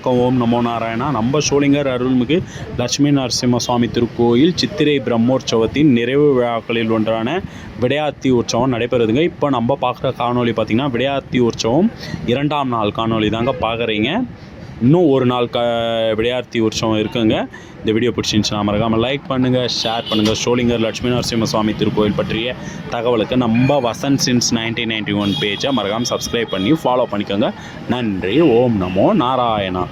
வணக்கம். ஓம் நமோ நாராயணா. நம்ம சோளிங்கர் அருள்மிகு லட்சுமி நரசிம்ம சுவாமி திருக்கோயில் சித்திரை பிரம்மோற்சவத்தின் நிறைவு விழாக்களில் ஒன்றான விடையாத்தி உற்சவம் நடைபெறுதுங்க. இப்போ நம்ம பார்க்குற காணொலி பார்த்திங்கன்னா விடையாத்தி உற்சவம் 2ஆம் நாள் காணொலி தாங்க பார்க்குறீங்க. இன்னும் ஒரு நாள் விடையாத்தி உற்சவம் இருக்குங்க. இந்த வீடியோ பிடிச்சிருந்துச்சுன்னா மறக்காமல் லைக் பண்ணுங்கள், ஷேர் பண்ணுங்கள். சோளிங்கர் லட்சுமி நரசிம்ம சுவாமி திருக்கோயில் பற்றிய தகவலுக்கு நம்ம வசந்த் சின்ஸ் 1991 பேஜை மறக்காமல் சப்ஸ்கிரைப் பண்ணி ஃபாலோ பண்ணிக்கோங்க. நன்றி. ஓம் நமோ நாராயணா.